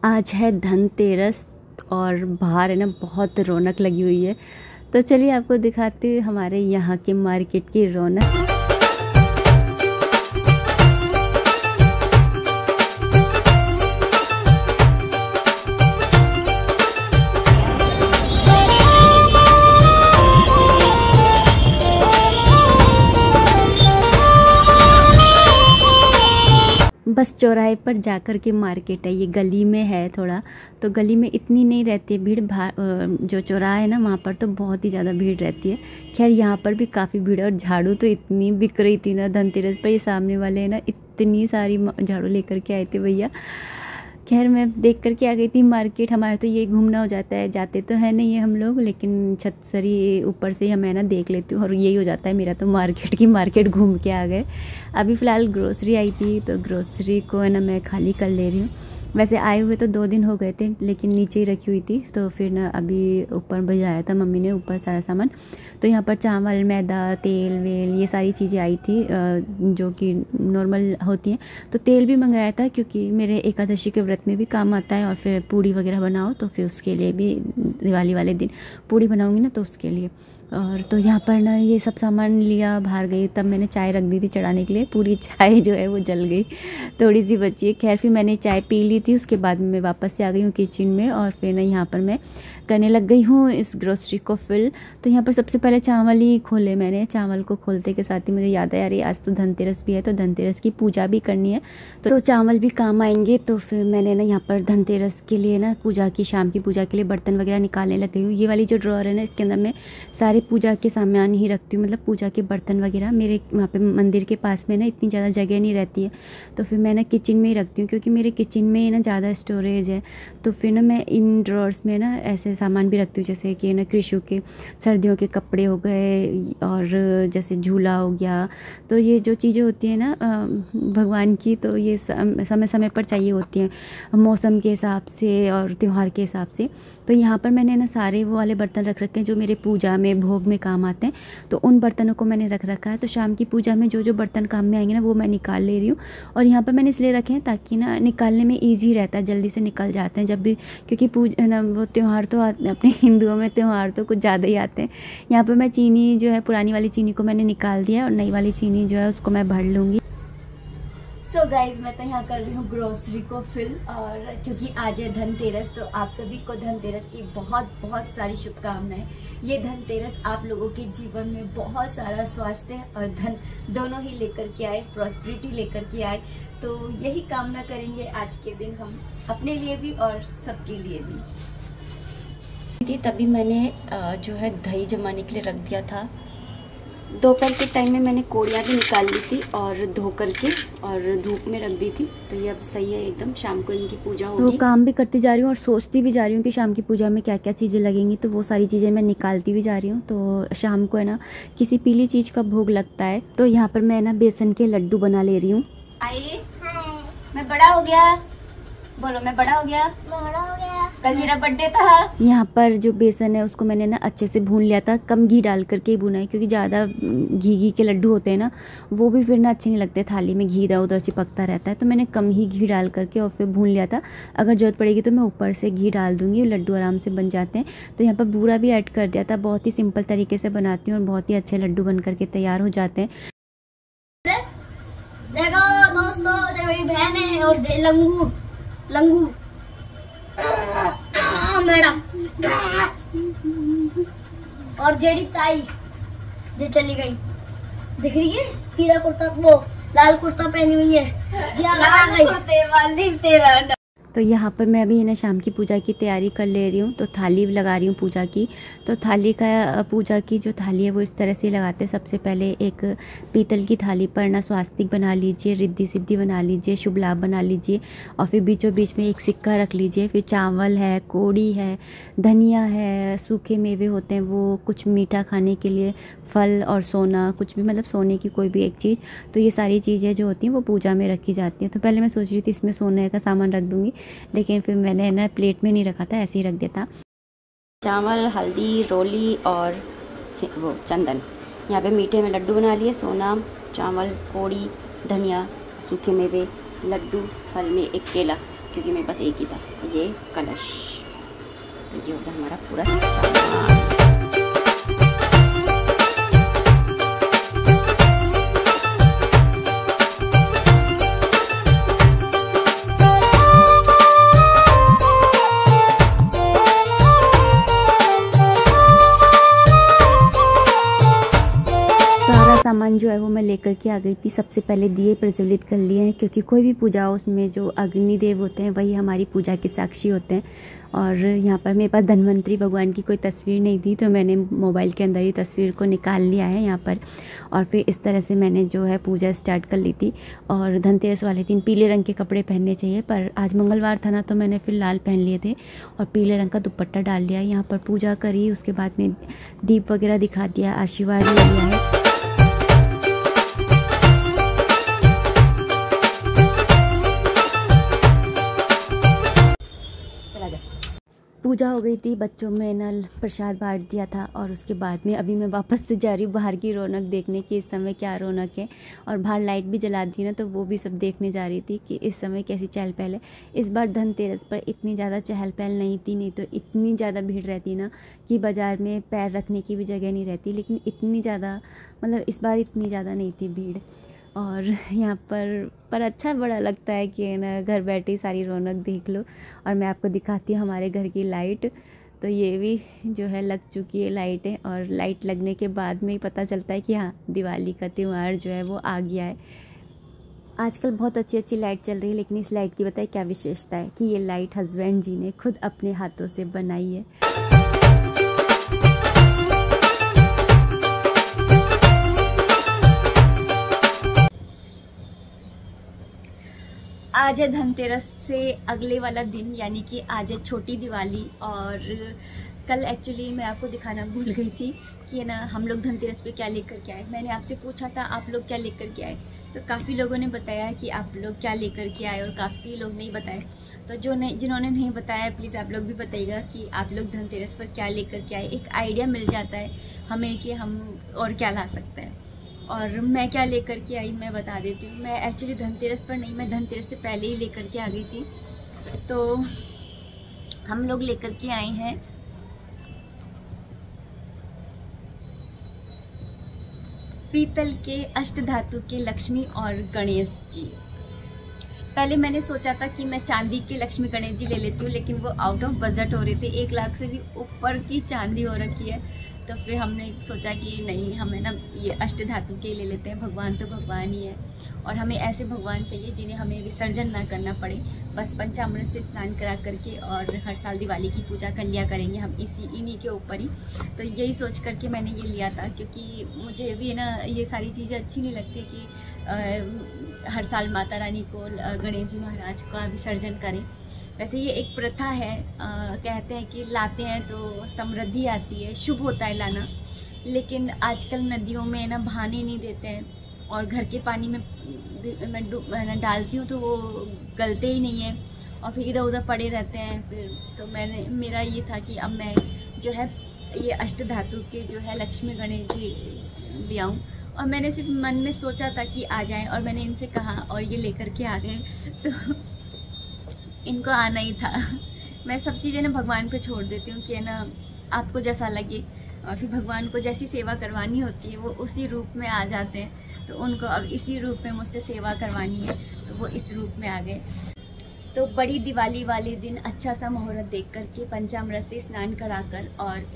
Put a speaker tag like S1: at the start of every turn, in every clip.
S1: आज है धनतेरस और बाहर है ना बहुत रौनक लगी हुई है। तो चलिए आपको दिखाते हैं हमारे यहाँ के मार्केट की रौनक। बस चौराहे पर जाकर के मार्केट है, ये गली में है थोड़ा, तो गली में इतनी नहीं रहती है भीड़। जो चौराहा है ना वहाँ पर तो बहुत ही ज़्यादा भीड़ रहती है। खैर यहाँ पर भी काफ़ी भीड़ है और झाड़ू तो इतनी बिक रही थी ना धनतेरस पर। ये सामने वाले है ना इतनी सारी झाड़ू लेकर के आए थे भैया। खैर मैं देख करके आ गई थी मार्केट। हमारा तो ये घूमना हो जाता है, जाते तो है नहीं है हम लोग, लेकिन छत सरी ऊपर से हमें ना देख लेती हूँ और यही हो जाता है मेरा तो मार्केट घूम के आ गए। अभी फ़िलहाल ग्रोसरी आई थी तो ग्रोसरी को है ना मैं खाली कर ले रही हूँ। वैसे आए हुए तो 2 दिन हो गए थे लेकिन नीचे ही रखी हुई थी, तो फिर ना अभी ऊपर भिजाया था मम्मी ने ऊपर सारा सामान। तो यहाँ पर चावल, मैदा, तेल वेल ये सारी चीज़ें आई थी जो कि नॉर्मल होती हैं। तो तेल भी मंगाया था क्योंकि मेरे एकादशी के व्रत में भी काम आता है, और फिर पूड़ी वगैरह बनाओ तो फिर उसके लिए भी दिवाली वाले दिन पूड़ी बनाऊँगी ना तो उसके लिए। और तो यहाँ पर ना ये सब सामान लिया, बाहर गई, तब मैंने चाय रख दी थी चढ़ाने के लिए। पूरी चाय जो है वो जल गई, थोड़ी सी बची है। खैर फिर मैंने चाय पी ली थी, उसके बाद मैं वापस से आ गई हूँ किचन में और फिर ना यहाँ पर मैं करने लग गई हूँ इस ग्रोसरी को फिल। तो यहाँ पर सबसे पहले चावल ही खोले मैंने। चावल को खोलते के साथ ही मुझे याद आया अरे आज तो धनतेरस भी है, तो धनतेरस की पूजा भी करनी है, तो चावल भी काम आएंगे। तो फिर मैंने ना यहाँ पर धनतेरस के लिए ना पूजा की, शाम की पूजा के लिए बर्तन वगैरह निकालने लग गई हूँ। ये वाली जो ड्रॉअर है ना इसके अंदर मैं सारे पूजा के सामान ही रखती हूँ, मतलब पूजा के बर्तन वगैरह। मेरे वहाँ पे मंदिर के पास में ना इतनी ज़्यादा जगह नहीं रहती है, तो फिर मैं ना किचन में ही रखती हूँ क्योंकि मेरे किचन में ना ज़्यादा स्टोरेज है। तो फिर ना मैं इन ड्रॉर्स में ना ऐसे सामान भी रखती हूँ जैसे कि ना कृषु के सर्दियों के कपड़े हो गए और जैसे झूला हो गया। तो ये जो चीज़ें होती हैं ना भगवान की, तो ये समय समय पर चाहिए होती हैं मौसम के हिसाब से और त्यौहार के हिसाब से। तो यहाँ पर मैंने ना सारे वो वाले बर्तन रख रखे हैं जो मेरे पूजा में भोग में काम आते हैं, तो उन बर्तनों को मैंने रख रखा है। तो शाम की पूजा में जो जो बर्तन काम में आएंगे ना वो मैं निकाल ले रही हूँ। और यहाँ पर मैंने इसलिए रखे हैं ताकि ना निकालने में ईजी रहता है, जल्दी से निकल जाते हैं जब भी, क्योंकि पूजा ना वो त्यौहार तो अपने हिंदुओं में त्यौहार तो कुछ ज़्यादा ही आते हैं। यहाँ पर मैं चीनी जो है पुरानी वाली चीनी को मैंने निकाल दिया और नई वाली चीनी जो है उसको मैं भर लूँगी। सो गाइज मैं तो यहाँ कर रही हूँ ग्रोसरी को फिल, और क्योंकि आज है धनतेरस तो आप सभी को धनतेरस की बहुत बहुत सारी शुभकामनाएं। ये धनतेरस आप लोगों के जीवन में बहुत सारा स्वास्थ्य और धन दोनों ही लेकर के आए, प्रॉस्पेरिटी लेकर के आए। तो यही कामना करेंगे आज के दिन हम अपने लिए भी और सबके लिए भी। तभी मैंने जो है दही जमाने के लिए रख दिया था। दोपहर के टाइम में मैंने कोड़ियाँ भी निकाल ली थी और धो करके और धूप में रख दी थी, तो ये अब सही है एकदम। शाम को इनकी पूजा होगी तो काम भी करती जा रही हूँ और सोचती भी जा रही हूँ कि शाम की पूजा में क्या क्या चीज़ें लगेंगी, तो वो सारी चीज़ें मैं निकालती भी जा रही हूँ। तो शाम को है ना किसी पीली चीज़ का भोग लगता है, तो यहाँ पर मैं ना बेसन के लड्डू बना ले रही हूँ। आइए मैं बड़ा हो गया, बोलो मैं बड़ा हो गया। कल मेरा बर्थडे था। यहाँ पर जो बेसन है उसको मैंने ना अच्छे से भून लिया था, कम घी डाल करके ही भुना है क्योंकि ज़्यादा घी के लड्डू होते हैं ना वो भी फिर ना अच्छे नहीं लगते, थाली में घी इधर उधर चिपकता रहता है। तो मैंने कम ही घी डाल करके और फिर भून लिया था। अगर जरूरत पड़ेगी तो मैं ऊपर से घी डाल दूंगी, लड्डू आराम से बन जाते हैं। तो यहाँ पर बूरा भी ऐड कर दिया था। बहुत ही सिंपल तरीके से बनाती हूँ और बहुत ही अच्छे लड्डू बन करके तैयार हो जाते हैं।
S2: देखो दोस्तों, जो मेरी बहन है और लंगू मैडम और जेडी ताई जो चली गई, दिख रही है पीला कुर्ता, वो लाल कुर्ता पहनी हुई है, लाल कुर्ते वाली तेरा।
S1: तो यहाँ पर मैं अभी ना शाम की पूजा की तैयारी कर ले रही हूँ, तो थाली लगा रही हूँ पूजा की। तो थाली का पूजा की जो थाली है वो इस तरह से लगाते हैं। सबसे पहले एक पीतल की थाली पर ना स्वास्तिक बना लीजिए, रिद्धि सिद्धि बना लीजिए, शुभ लाभ बना लीजिए, और फिर बीचों बीच में एक सिक्का रख लीजिए। फिर चावल है, कोड़ी है, धनिया है, सूखे मेवे होते हैं वो, कुछ मीठा खाने के लिए फल और सोना, कुछ भी मतलब सोने की कोई भी एक चीज़। तो ये सारी चीज़ें जो होती हैं वो पूजा में रखी जाती हैं। तो पहले मैं सोच रही थी इसमें सोने का सामान रख दूँगी, लेकिन फिर मैंने ना प्लेट में नहीं रखा था, ऐसे ही रख दिया था। चावल, हल्दी, रोली और वो चंदन। यहाँ पे मीठे में लड्डू बना लिए, सोना, चावल, कोड़ी, धनिया, सूखे मेवे, लड्डू, फल में एक केला, क्योंकि मेरे पास एक ही था, ये कलश। तो ये हो गया हमारा पूरा सामान। सामान जो है वो मैं लेकर के आ गई थी। सबसे पहले दिए प्रज्वलित कर लिए हैं, क्योंकि कोई भी पूजा हो उसमें जो अग्निदेव होते हैं वही हमारी पूजा के साक्षी होते हैं। और यहाँ पर मेरे पास धन्वंतरी भगवान की कोई तस्वीर नहीं थी, तो मैंने मोबाइल के अंदर ही तस्वीर को निकाल लिया है यहाँ पर। और फिर इस तरह से मैंने जो है पूजा स्टार्ट कर ली थी। और धनतेरस वाले दिन पीले रंग के कपड़े पहनने चाहिए, पर आज मंगलवार था ना, तो मैंने फिर लाल पहन लिए थे और पीले रंग का दुपट्टा डाल लिया। यहाँ पर पूजा करी, उसके बाद में दीप वगैरह दिखा दिया, आशीर्वाद ले लिया है। पूजा हो गई थी, बच्चों में ना प्रसाद बांट दिया था। और उसके बाद में अभी मैं वापस से जा रही हूँ बाहर की रौनक देखने की, इस समय क्या रौनक है। और बाहर लाइट भी जला दी ना, तो वो भी सब देखने जा रही थी कि इस समय कैसी चहल पहल है। इस बार धनतेरस पर इतनी ज़्यादा चहल पहल नहीं थी, नहीं तो इतनी ज़्यादा भीड़ रहती ना कि बाज़ार में पैर रखने की भी जगह नहीं रहती। लेकिन इतनी ज़्यादा, मतलब इस बार इतनी ज़्यादा नहीं थी भीड़। और यहाँ पर अच्छा बड़ा लगता है कि ना घर बैठे सारी रौनक देख लो। और मैं आपको दिखाती हूँ हमारे घर की लाइट। तो ये भी जो है लग चुकी है लाइटें, और लाइट लगने के बाद में ही पता चलता है कि हाँ दिवाली का त्यौहार जो है वो आ गया है। आजकल बहुत अच्छी अच्छी लाइट चल रही है, लेकिन इस लाइट की बताइए क्या विशेषता है कि ये लाइट हस्बैंड जी ने खुद अपने हाथों से बनाई है। आज है धनतेरस से अगले वाला दिन, यानी कि आज है छोटी दिवाली। और कल एक्चुअली मैं आपको दिखाना भूल गई थी कि ना हम लोग धनतेरस पे क्या लेकर के आए। मैंने आपसे पूछा था आप लोग क्या लेकर के आए, तो काफ़ी लोगों ने बताया कि आप लोग क्या लेकर के आए, और काफ़ी लोग नहीं बताए। तो जिन्होंने नहीं बताया प्लीज़ आप लोग भी बताइएगा कि आप लोग धनतेरस पर क्या लेकर के आए। एक आइडिया मिल जाता है हमें कि हम और क्या ला सकते हैं। और मैं क्या लेकर के आई मैं बता देती हूँ। मैं एक्चुअली धनतेरस पर नहीं, मैं धनतेरस से पहले ही लेकर के आ गई थी। तो हम लोग लेकर के आए हैं पीतल के अष्टधातु के लक्ष्मी और गणेश जी। पहले मैंने सोचा था कि मैं चांदी के लक्ष्मी गणेश जी ले लेती हूँ, लेकिन वो आउट ऑफ बजट हो रहे थे। 1 लाख से भी ऊपर की चांदी हो रखी है। तो फिर हमने सोचा कि नहीं, हमें ना ये अष्टधातु के ले लेते हैं। भगवान तो भगवान ही है, और हमें ऐसे भगवान चाहिए जिन्हें हमें विसर्जन ना करना पड़े। बस पंचामृत से स्नान करा करके और हर साल दिवाली की पूजा कर लिया करेंगे हम इन्हीं के ऊपर ही। तो यही सोच करके मैंने ये लिया था, क्योंकि मुझे भी ना ये सारी चीज़ें अच्छी नहीं लगती कि हर साल माता रानी को, गणेश जी महाराज का विसर्जन करें। वैसे ये एक प्रथा है, कहते हैं कि लाते हैं तो समृद्धि आती है, शुभ होता है लाना। लेकिन आजकल नदियों में ना बहाने नहीं देते हैं, और घर के पानी में मैं डालती हूँ तो वो गलते ही नहीं है, और फिर इधर उधर पड़े रहते हैं। फिर तो मेरा ये था कि अब मैं जो है ये अष्टधातु के जो है लक्ष्मी गणेश जी ले आऊँ। और मैंने सिर्फ मन में सोचा था कि आ जाएं, और मैंने इनसे कहा और ये लेकर के आ गए। तो इनको आना ही था। मैं सब चीज़ें ना भगवान पे छोड़ देती हूँ कि ना आपको जैसा लगे, और फिर भगवान को जैसी सेवा करवानी होती है वो उसी रूप में आ जाते हैं। तो उनको अब इसी रूप में मुझसे सेवा करवानी है, तो वो इस रूप में आ गए। तो बड़ी दिवाली वाले दिन अच्छा सा मुहूर्त देख करके पंचामृत से स्नान कराकर और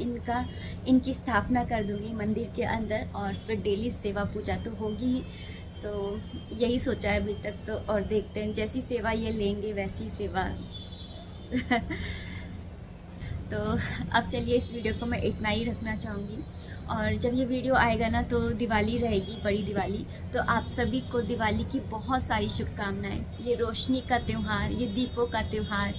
S1: इनकी स्थापना कर दूँगी मंदिर के अंदर, और फिर डेली सेवा पूजा तो होगी ही। तो यही सोचा है अभी तक। तो और देखते हैं, जैसी सेवा ये लेंगे वैसी सेवा। तो अब चलिए इस वीडियो को मैं इतना ही रखना चाहूँगी। और जब ये वीडियो आएगा ना तो दिवाली रहेगी, बड़ी दिवाली। तो आप सभी को दिवाली की बहुत सारी शुभकामनाएं। ये रोशनी का त्यौहार, ये दीपों का त्यौहार,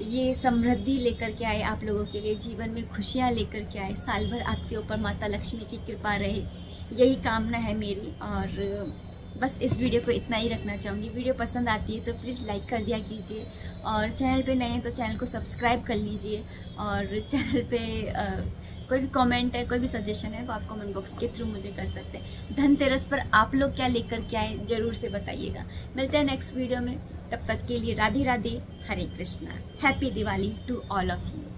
S1: ये समृद्धि लेकर के आए आप लोगों के लिए, जीवन में खुशियाँ लेकर के आए। साल भर आपके ऊपर माता लक्ष्मी की कृपा रहे, यही कामना है मेरी। और बस इस वीडियो को इतना ही रखना चाहूँगी। वीडियो पसंद आती है तो प्लीज़ लाइक कर दिया कीजिए, और चैनल पे नए हैं तो चैनल को सब्सक्राइब कर लीजिए। और चैनल पे कोई भी कमेंट है, कोई भी सजेशन है वो आप कमेंट बॉक्स के थ्रू मुझे कर सकते हैं। धनतेरस पर आप लोग क्या लेकर के आए जरूर से बताइएगा। मिलते हैं नेक्स्ट वीडियो में, तब तक के लिए Radhe Radhe, Hare Krishna, happy Diwali to all of you.